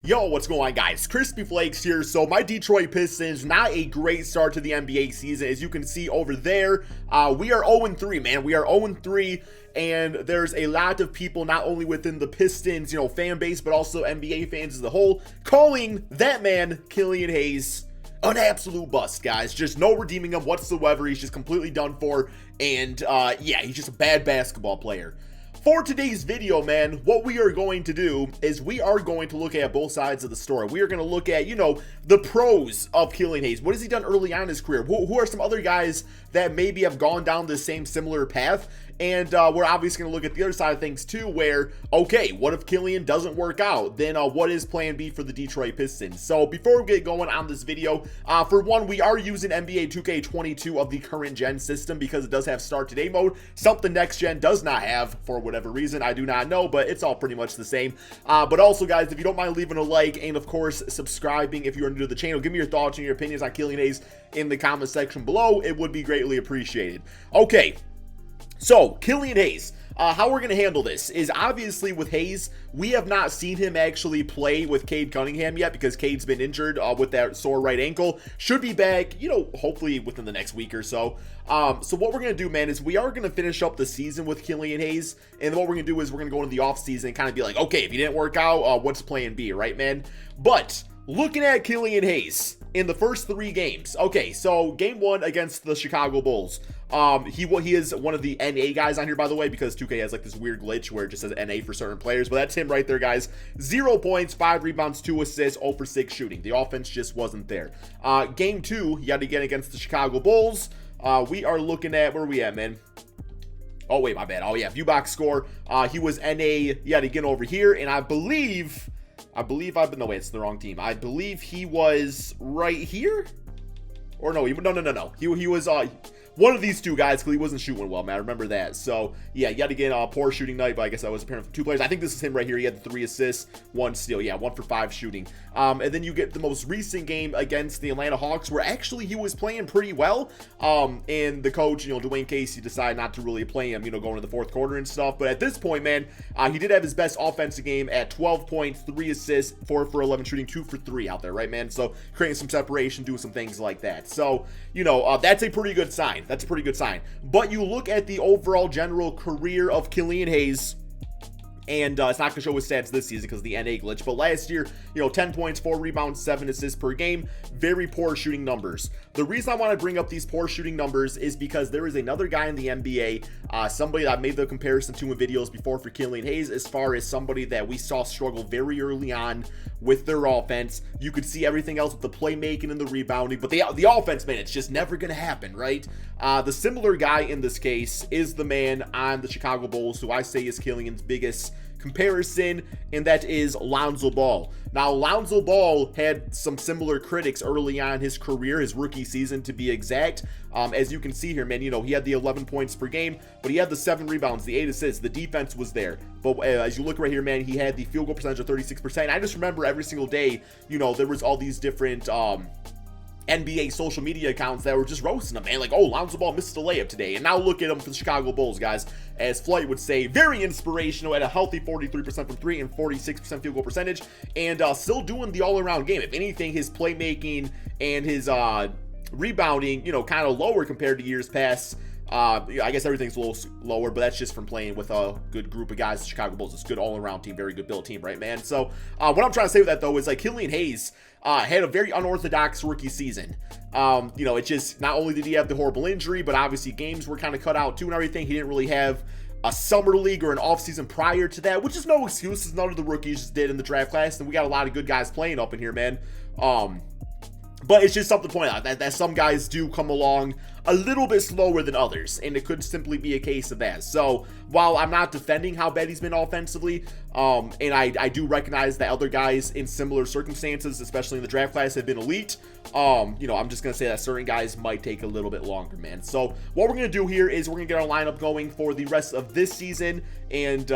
Yo, what's going on, guys? Crispy Flakes here. So my Detroit Pistons, not a great start to the NBA season. As you can see over there, we are 0-3, man. We are 0-3, and there's a lot of people, not only within the Pistons, fan base, but also NBA fans as a whole, calling that man, Killian Hayes, an absolute bust, guys. Just no redeeming him whatsoever. He's just completely done for, and yeah, he's just a bad basketball player. For today's video, man, what we are going to do is we are going to look at both sides of the story. We are going to look at, the pros of Killian Hayes. What has he done early on in his career? Who are some other guys that maybe have gone down the same similar path? And we're obviously going to look at the other side of things too, where, okay, what if Killian doesn't work out? Then what is plan B for the Detroit Pistons? So before we get going on this video, for one, we are using NBA 2K22 of the current gen system because it does have start today mode, something next gen does not have for whatever reason. I do not know, but it's all pretty much the same. But also, guys, if you don't mind leaving a like and, of course, subscribing if you're new to the channel, give me your thoughts and your opinions on Killian Hayes in the comment section below. It would be greatly appreciated. Okay. So, Killian Hayes, how we're going to handle this is obviously with Hayes, we have not seen him actually play with Cade Cunningham yet because Cade's been injured with that sore right ankle. Should be back, hopefully within the next week or so. So what we're going to do, man, is we are going to finish up the season with Killian Hayes. And what we're going to do is we're going to go into the offseason and kind of be like, okay, if he didn't work out, what's plan B, right, man? But looking at Killian Hayes in the first 3 games. Okay, so game 1 against the Chicago Bulls. He is one of the NA guys on here, by the way, because 2K has like this weird glitch where it just says NA for certain players, but that's him right there, guys. 0 points, 5 rebounds, 2 assists, 0 for 6 shooting. The offense just wasn't there. Game 2, yet again against the Chicago Bulls. We are looking at, where are we at, man? Oh, wait, my bad. Oh, yeah, view box score. He was NA yet again over here, and I believe no, wait, it's the wrong team. I believe he was right here, or no, no. He was one of these 2 guys because he wasn't shooting well, man. I remember that. So yeah, yet again, poor shooting night, but I guess that was apparent from 2 players. I think this is him right here. He had 3 assists, 1 steal. Yeah, 1 for 5 shooting. And then you get the most recent game against the Atlanta Hawks, where actually he was playing pretty well. And the coach, Dwayne Casey, decided not to really play him, going to the 4th quarter and stuff. But at this point, man, he did have his best offensive game at 12 points, 3 assists, 4 for 11 shooting, 2 for 3 out there, right, man? So creating some separation, doing some things like that. So, that's a pretty good sign. That's a pretty good sign. But you look at the overall general career of Killian Hayes, and it's not going to show his stats this season because of the NA glitch. But last year, 10 points, 4 rebounds, 7 assists per game. Very poor shooting numbers. The reason I want to bring up these poor shooting numbers is because there is another guy in the NBA, somebody that I made the comparison to in videos before for Killian Hayes, as far as somebody that we saw struggle very early on with their offense. You could see everything else with the playmaking and the rebounding, but the offense, man, it's just never going to happen, right? The similar guy in this case is the man on the Chicago Bulls, who I say is Killian's biggest comparison, and that is Lonzo Ball. Now, Lonzo Ball had some similar critics early on in his career, his rookie season to be exact. As you can see here, man, he had the 11 points per game, but he had the 7 rebounds, the 8 assists. The defense was there. But as you look right here, man, he had the field goal percentage of 36%. I just remember every single day, there was all these different NBA social media accounts that were just roasting him, man. Like, oh, Lonzo Ball missed a layup today. And now look at him for the Chicago Bulls, guys. As Flight would say, very inspirational at a healthy 43% from 3 and 46% field goal percentage. And still doing the all-around game. If anything, his playmaking and his rebounding, kind of lower compared to years past. I guess everything's a little lower, but that's just from playing with a good group of guys. The Chicago Bulls is a good all-around team, very good built team, right, man? So what I'm trying to say with that, though, is like Killian Hayes had a very unorthodox rookie season. It's just, not only did he have the horrible injury, but obviously games were kind of cut out too and everything. He didn't really have a summer league or an offseason prior to that, which is no excuses. None of the rookies did in the draft class, and we got a lot of good guys playing up in here, man. But it's just something to point out that some guys do come along a little bit slower than others, and it could simply be a case of that. So while I'm not defending how bad he's been offensively, and I do recognize that other guys in similar circumstances, especially in the draft class, have been elite, I'm just going to say that certain guys might take a little bit longer, man. So what we're going to do here is we're going to get our lineup going for the rest of this season, and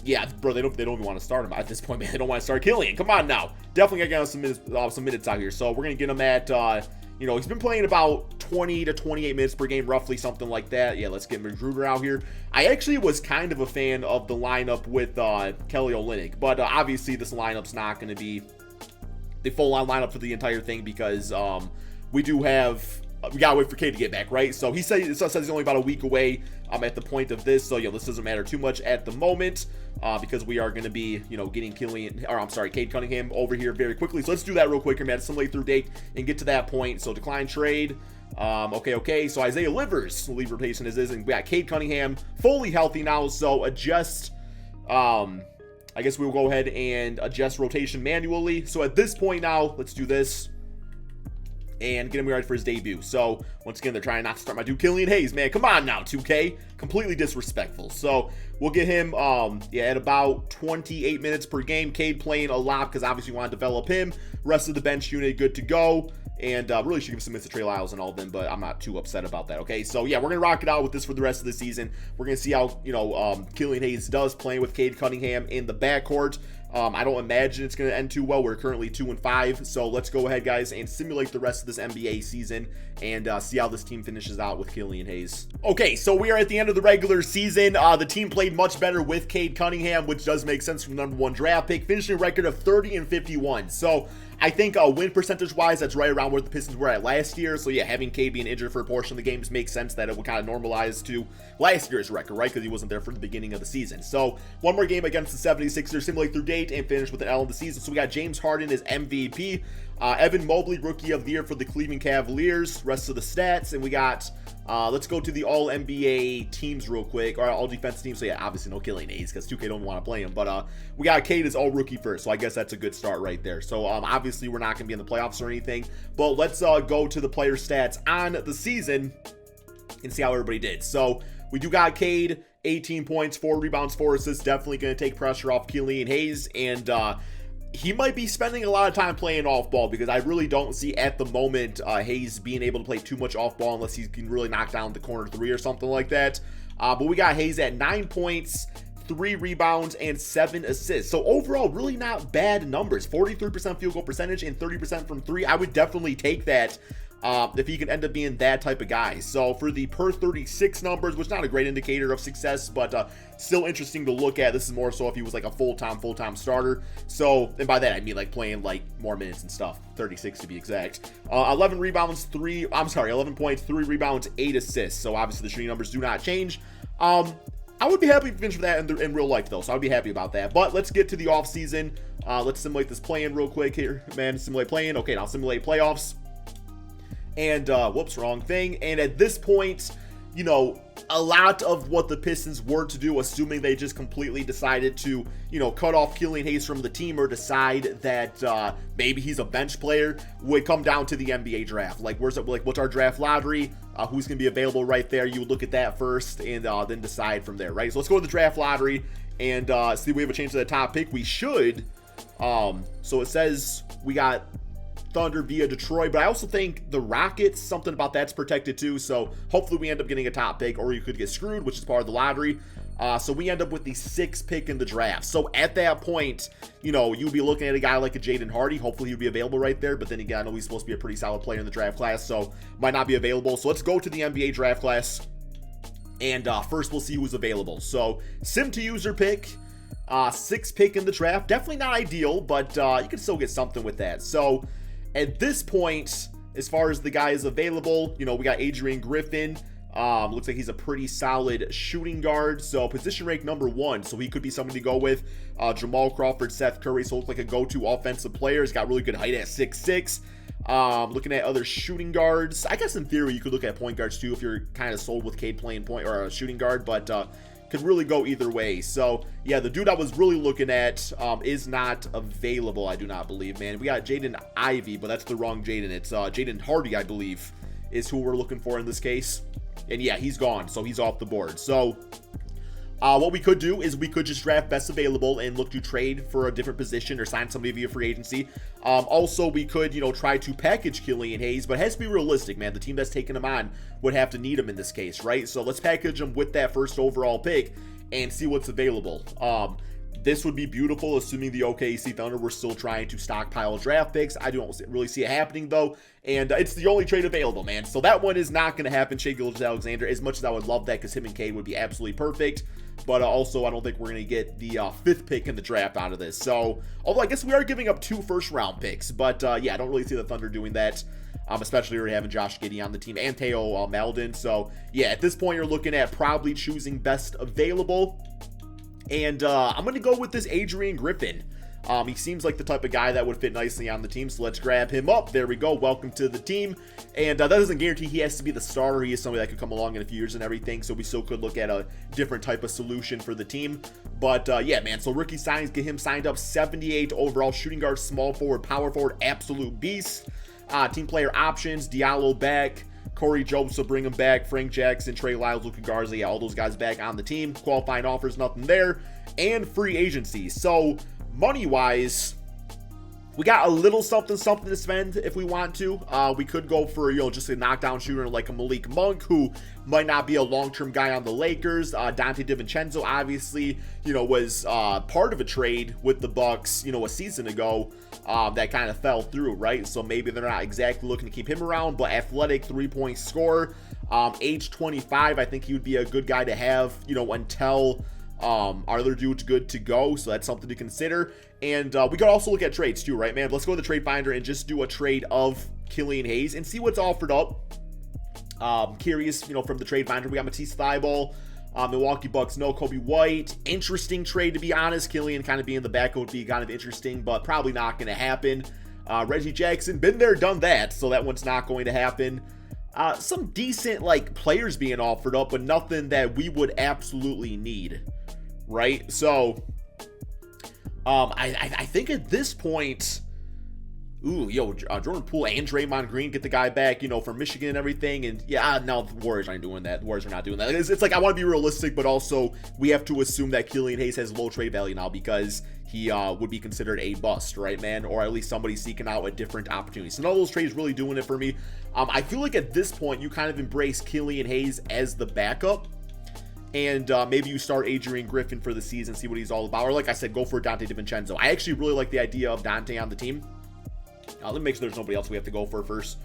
yeah, bro, they don't even want to start him at this point, man. They don't want to start Killian. Come on now. Definitely got to get him some minutes out here. So we're going to get him at, he's been playing about 20 to 28 minutes per game, roughly, something like that. Yeah, let's get Magruder out here. I actually was kind of a fan of the lineup with Kelly Olynyk, but obviously this lineup's not going to be the full-on lineup for the entire thing because we gotta wait for Cade to get back, right? So he says he's only about a week away at the point of this. So, this doesn't matter too much at the moment because we are going to be, getting Cade Cunningham over here very quickly. So let's do that real quick here, man. Assimilate through date and get to that point. So decline trade. Okay. So Isaiah Livers, leave rotation is, and we got Cade Cunningham fully healthy now. So adjust, I guess we'll go ahead and adjust rotation manually. So at this point now, let's do this and get him ready for his debut. So once again, they're trying not to start my dude Killian Hayes, man. Come on now, 2K. Completely disrespectful. So we'll get him at about 28 minutes per game. Cade playing a lot because obviously we want to develop him. Rest of the bench unit good to go. And really should give some minutes to Trey Lyles and all of them, but I'm not too upset about that, okay? So, yeah, we're going to rock it out with this for the rest of the season. We're going to see how, Killian Hayes does playing with Cade Cunningham in the backcourt. I don't imagine it's going to end too well. We're currently 2-5, so let's go ahead, guys, and simulate the rest of this NBA season and see how this team finishes out with Killian Hayes. Okay, so we are at the end of the regular season. The team played much better with Cade Cunningham, which does make sense from the #1 draft pick, finishing a record of 30-51. So I think win percentage-wise, that's right around where the Pistons were at last year. So, yeah, having Cade being injured for a portion of the games makes sense that it would kind of normalize to last year's record, right? Because he wasn't there for the beginning of the season. So, one more game against the 76ers, simulate through date, and finish with an L in the season. So, we got James Harden as MVP. Evan Mobley, Rookie of the Year for the Cleveland Cavaliers. Rest of the stats. And we got, let's go to the All-NBA teams real quick, or All-Defense teams. So, yeah, obviously no Killian Hayes because 2K don't want to play him. But we got Cade as All-Rookie first, so I guess that's a good start right there. So, obviously we're not going to be in the playoffs or anything. But let's go to the player stats on the season and see how everybody did. So, we do got Cade, 18 points, 4 rebounds, 4 assists. Definitely going to take pressure off Killian Hayes. And, he might be spending a lot of time playing off ball because I really don't see at the moment Hayes being able to play too much off ball unless he can really knock down the corner 3 or something like that. But we got Hayes at 9 points, 3 rebounds, and 7 assists. So overall, really not bad numbers. 43% field goal percentage and 30% from 3. I would definitely take that if he can end up being that type of guy. So for the per 36 numbers, which is not a great indicator of success, but still interesting to look at. This is more so if he was like a full-time starter. So, and by that I mean like playing like more minutes and stuff. 36 to be exact. 11 points, 3 rebounds, 8 assists. So obviously the shooting numbers do not change. I would be happy to finish with that in real life though, so I would be happy about that. But let's get to the off season. Let's simulate this play-in real quick here, man. Simulate play-in. Okay, now simulate playoffs. And, whoops, wrong thing. And at this point, a lot of what the Pistons were to do, assuming they just completely decided to, cut off Killian Hayes from the team or decide that maybe he's a bench player, would come down to the NBA draft. Like, what's our draft lottery? Who's going to be available right there? You would look at that first and then decide from there, right? So let's go to the draft lottery and see if we have a change to the top pick. We should. So it says we got Thunder via Detroit, but I also think the Rockets, something about that's protected too, so hopefully we end up getting a top pick, or you could get screwed, which is part of the lottery. So we end up with the 6th pick in the draft. So at that point, you'd be looking at a guy like a Jaden Hardy. Hopefully he'd be available right there, but then again, I know he's supposed to be a pretty solid player in the draft class, so might not be available. So let's go to the NBA draft class, and first we'll see who's available. So sim to user pick, 6th pick in the draft. Definitely not ideal, but you can still get something with that. So at this point, as far as the guys available, we got Adrian Griffin. Looks like he's a pretty solid shooting guard. So position rank #1. So he could be somebody to go with. Jamal Crawford, Seth Curry. So looks like a go-to offensive player. He's got really good height at 6'6". Looking at other shooting guards. I guess in theory, you could look at point guards too if you're kind of sold with Cade playing point or a shooting guard. But could really go either way. So yeah, the dude I was really looking at is not available, I do not believe, man. We got Jaden Ivey, but that's the wrong Jaden. It's Jaden Hardy, I believe, is who we're looking for in this case. And yeah, he's gone, so he's off the board. So what we could do is we could just draft best available and look to trade for a different position or sign somebody via free agency. Also, we could, try to package Killian Hayes, but it has to be realistic, man. The team that's taking him on would have to need him in this case, right? So let's package him with that 1st overall pick and see what's available. this would be beautiful, assuming the OKC Thunder were still trying to stockpile draft picks. I don't really see it happening, though, and it's the only trade available, man. So that one is not going to happen, Shai Gilgeous-Alexander, as much as I would love that, because him and Cade would be absolutely perfect. But also, I don't think we're going to get the 5th pick in the draft out of this. So, although I guess we are giving up 2 first-round picks. But, yeah, I don't really see the Thunder doing that, especially already having Josh Giddey on the team and Theo Maledon. So, yeah, at this point, you're looking at probably choosing best available. And I'm going to go with this Adrian Griffin. He seems like the type of guy that would fit nicely on the team, so let's grab him up. There we go. Welcome to the team. And that doesn't guarantee he has to be the starter. He is somebody that could come along in a few years and everything, so we still could look at a different type of solution for the team. But, yeah, man, so rookie signings, get him signed up. 78 overall, shooting guard, small forward, power forward, absolute beast. Team player options, Diallo back. Corey Joseph, bring him back. Frank Jackson, Trey Lyles, Luka Garza, yeah, all those guys back on the team. Qualifying offers, nothing there. And free agency. So, money-wise, we got a little something to spend if we want to. We could go for, just a knockdown shooter like a Malik Monk, who might not be a long-term guy on the Lakers. Dante DiVincenzo, obviously, was part of a trade with the Bucks, a season ago, that kind of fell through, right? So maybe they're not exactly looking to keep him around, but athletic, 3-point scorer, age 25, I think he would be a good guy to have, until our other dude's good to go, so that's something to consider. And we could also look at trades too, right, man? Let's go to the trade finder and just do a trade of Killian Hayes and see what's offered up. Curious, from the trade finder, we got Matisse Thybulle, Milwaukee Bucks, no Kobe White. Interesting trade, to be honest. Killian kind of being the backup would be kind of interesting, but probably not going to happen. Reggie Jackson, been there, done that, so that one's not going to happen. Some decent, players being offered up, but nothing that we would absolutely need, right? So, I think at this point, Jordan Poole and Draymond Green, get the guy back, from Michigan and everything. And yeah, no, the Warriors aren't doing that. The Warriors are not doing that. It's like, I want to be realistic, but also we have to assume that Killian Hayes has low trade value now because he would be considered a bust, right, man? Or at least somebody seeking out a different opportunity. So none of those trades really doing it for me. I feel like at this point, you kind of embrace Killian Hayes as the backup. And maybe you start Adrian Griffin for the season, see what he's all about. Or like I said, go for Dante DiVincenzo. I actually really like the idea of Dante on the team. Let me make sure there's nobody else we have to go for first.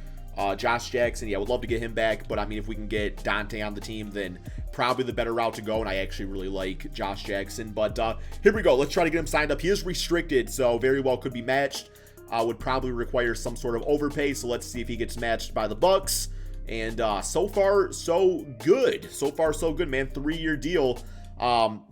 Josh Jackson, yeah, would love to get him back. But, I mean, if we can get Dante on the team, then probably the better route to go. And I actually really like Josh Jackson. But here we go. Let's try to get him signed up. He is restricted, so very well could be matched. Would probably require some sort of overpay. So let's see if he gets matched by the Bucks. And so far, so good. So far, so good, man. 3-year deal.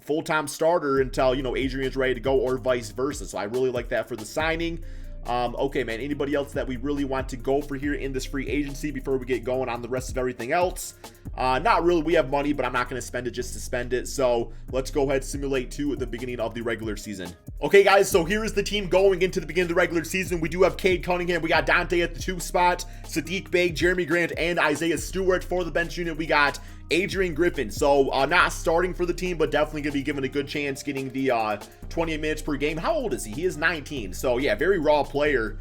Full-time starter until, Adrian's ready to go or vice versa. So I really like that for the signing. Okay, man, anybody else that we really want to go for here in this free agency before we get going on the rest of everything else? Not really. We have money, but I'm not going to spend it just to spend it. So let's go ahead and simulate to at the beginning of the regular season. Okay, guys, so here is the team going into the beginning of the regular season. We do have Cade Cunningham. We got Dante at the 2 spot, Sadiq Bey, Jeremy Grant, and Isaiah Stewart. For the bench unit, we got Adrian Griffin. So not starting for the team, but definitely going to be given a good chance getting the 20 minutes per game. How old is he? He is 19. So yeah, very raw player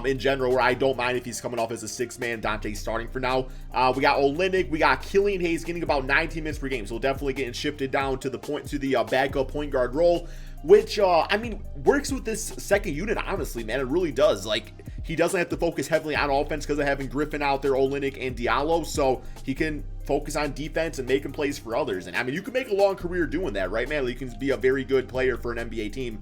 in general, where I don't mind if he's coming off as a 6-man. Dante starting for now. We got Olynyk. We got Killian Hayes getting about 19 minutes per game. So definitely getting shifted down to the backup point guard role, which, I mean, works with this second unit, honestly, man. It really does. Like, he doesn't have to focus heavily on offense because of having Griffin out there, Olynyk, and Diallo, so he can focus on defense and making plays for others. And, I mean, you can make a long career doing that, right, man? You can be a very good player for an NBA team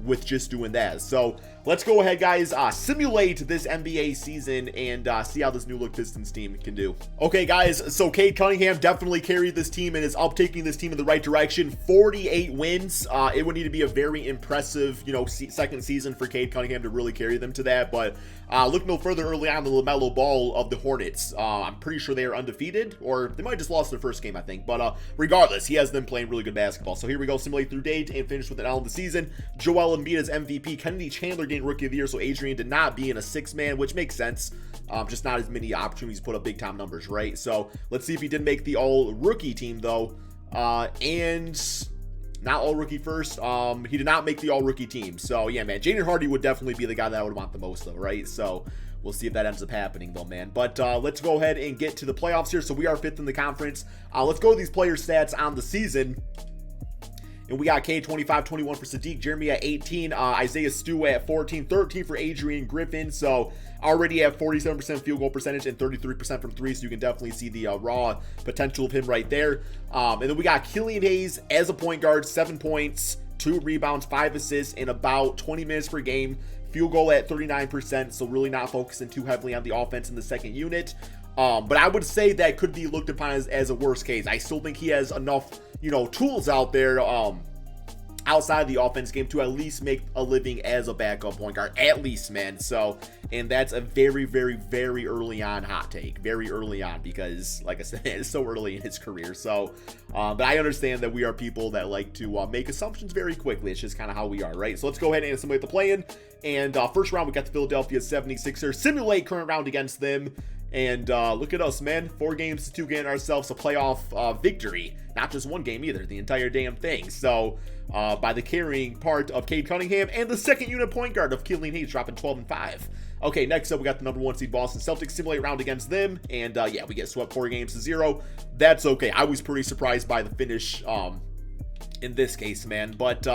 with just doing that. So let's go ahead, guys, simulate this NBA season and see how this new look Pistons team can do. Okay, guys, so Cade Cunningham definitely carried this team and is up taking this team in the right direction. 48 wins. It would need to be a very impressive, second season for Cade Cunningham to really carry them to that. But look no further early on, the LaMelo Ball of the Hornets. I'm pretty sure they are undefeated, or they might have just lost their first game, I think. But regardless, he has them playing really good basketball. So here we go, simulate through date and finish with an L in the season. Joel Embiid as MVP. Kennedy Chandler getting Rookie of the Year, so Adrian did not be in a 6-man, which makes sense. Just not as many opportunities to put up big-time numbers, right? So let's see if he did make the all-rookie team, though. And not all-rookie first. He did not make the all-rookie team. So, yeah, man, Jaden Hardy would definitely be the guy that I would want the most, though, right? So we'll see if that ends up happening, though, man. But let's go ahead and get to the playoffs here. So we are 5th in the conference. Let's go to these player stats on the season. And we got K 25-21 for Sadiq, Jeremy at 18, Isaiah Stu at 14, 13 for Adrian Griffin. So already at 47% field goal percentage and 33% from three. So you can definitely see the raw potential of him right there. And then we got Killian Hayes as a point guard, 7 points, 2 rebounds, 5 assists in about 20 minutes per game. Field goal at 39%, so really not focusing too heavily on the offense in the second unit. But I would say that could be looked upon as a worst case. I still think he has enough, tools out there outside of the offense game to at least make a living as a backup point guard, at least, man. So, and that's a very, very, very early on hot take, very early on, because like I said, it's so early in his career. So, but I understand that we are people that like to make assumptions very quickly. It's just kind of how we are, right? So let's go ahead and simulate the play-in. And first round, we got the Philadelphia 76ers. Simulate current round against them. And look at us, man. 4 games to 2, getting ourselves a playoff victory. Not just 1 game either, the entire damn thing. So, by the carrying part of Cade Cunningham and the second unit point guard of Killian Hayes, dropping 12 and 5. Okay, next up, we got the number 1 seed Boston Celtics. Simulate round against them. And yeah, we get swept 4 games to 0. That's okay. I was pretty surprised by the finish in this case, man. But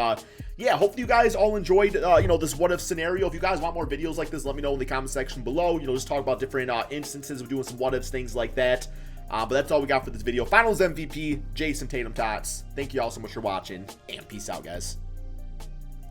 yeah, hopefully you guys all enjoyed this what if scenario. If you guys want more videos like this, let me know in the comment section below. Just talk about different instances of doing some what ifs, things like that. But that's all we got for this video. Finals MVP Jason Tatum Tots. Thank you all so much for watching, and peace out, guys.